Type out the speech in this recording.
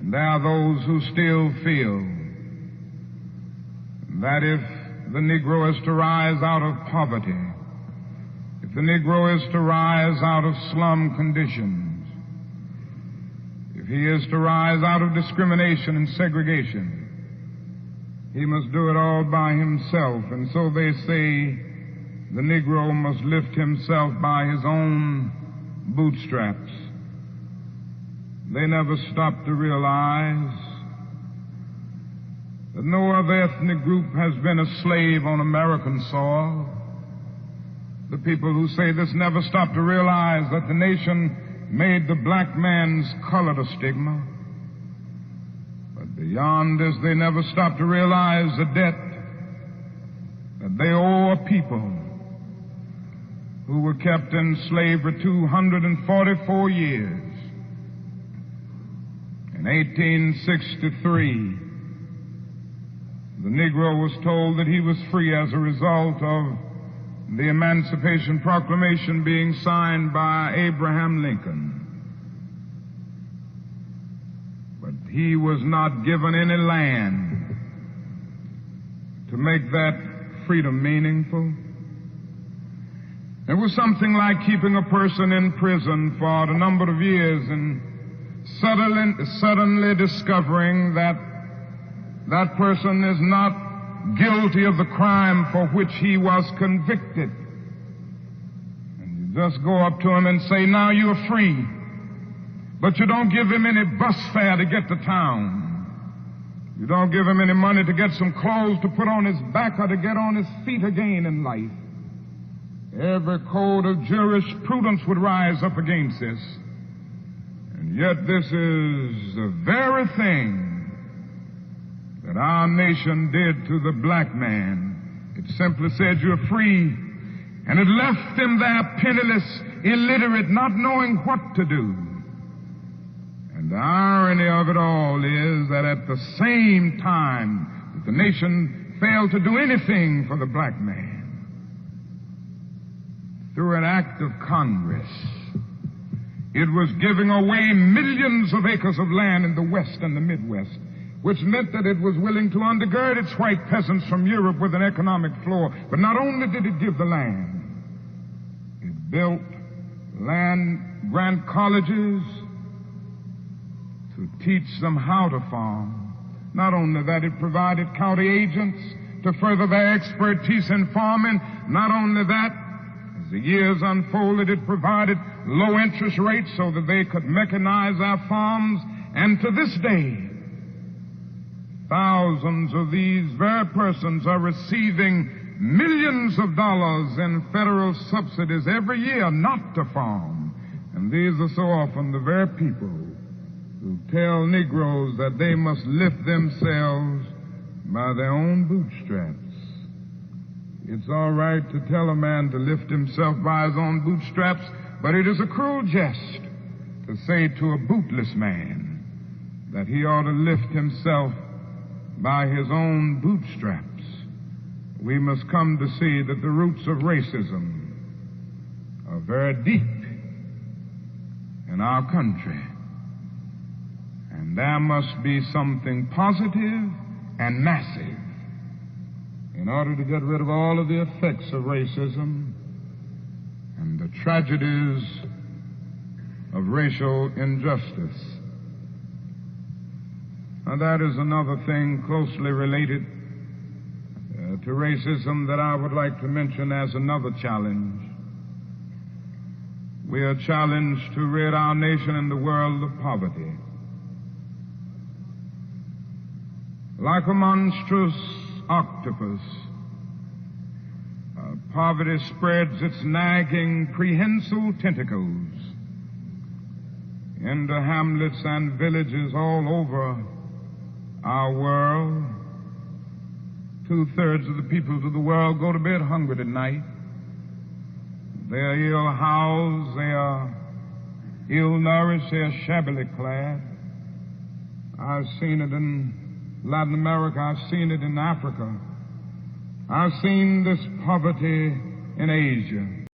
And there are those who still feel that if the Negro is to rise out of poverty, if the Negro is to rise out of slum conditions, if he is to rise out of discrimination and segregation, he must do it all by himself. And so they say the Negro must lift himself by his own bootstraps. They never stop to realize that no other ethnic group has been a slave on American soil. The people who say this never stop to realize that the nation made the black man's color a stigma. But beyond this, they never stop to realize the debt that they owe a people who were kept in slavery 244 years. In 1863, the Negro was told that he was free as a result of the Emancipation Proclamation being signed by Abraham Lincoln. But he was not given any land to make that freedom meaningful. It was something like keeping a person in prison for a number of years and suddenly discovering that that person is not guilty of the crime for which he was convicted. And you just go up to him and say, now you're free. But you don't give him any bus fare to get to town. You don't give him any money to get some clothes to put on his back or to get on his feet again in life. Every code of jurisprudence would rise up against this. And yet this is the very thing that our nation did to the black man. It simply said, you're free. And it left him there penniless, illiterate, not knowing what to do. And the irony of it all is that at the same time that the nation failed to do anything for the black man, through an act of Congress, it was giving away millions of acres of land in the West and the Midwest, which meant that it was willing to undergird its white peasants from Europe with an economic floor. But not only did it give the land, it built land-grant colleges to teach them how to farm. Not only that, it provided county agents to further their expertise in farming. Not only that, as the years unfolded, it provided low interest rates so that they could mechanize their farms. And to this day, thousands of these very persons are receiving millions of dollars in federal subsidies every year not to farm. And these are so often the very people who tell Negroes that they must lift themselves by their own bootstraps. It's all right to tell a man to lift himself by his own bootstraps, but it is a cruel jest to say to a bootless man that he ought to lift himself by his own bootstraps. We must come to see that the roots of racism are very deep in our country. And there must be something positive and massive in order to get rid of all of the effects of racism and the tragedies of racial injustice. Now, that is another thing closely related to racism that I would like to mention as another challenge. We are challenged to rid our nation and the world of poverty. Like a monstrous octopus, poverty spreads its nagging, prehensile tentacles into hamlets and villages all over our world. 2/3 of the peoples of the world go to bed hungry at night. They are ill-housed, they are ill-nourished, they are shabbily clad. I've seen it in Latin America, I've seen it in Africa. I've seen this poverty in Asia.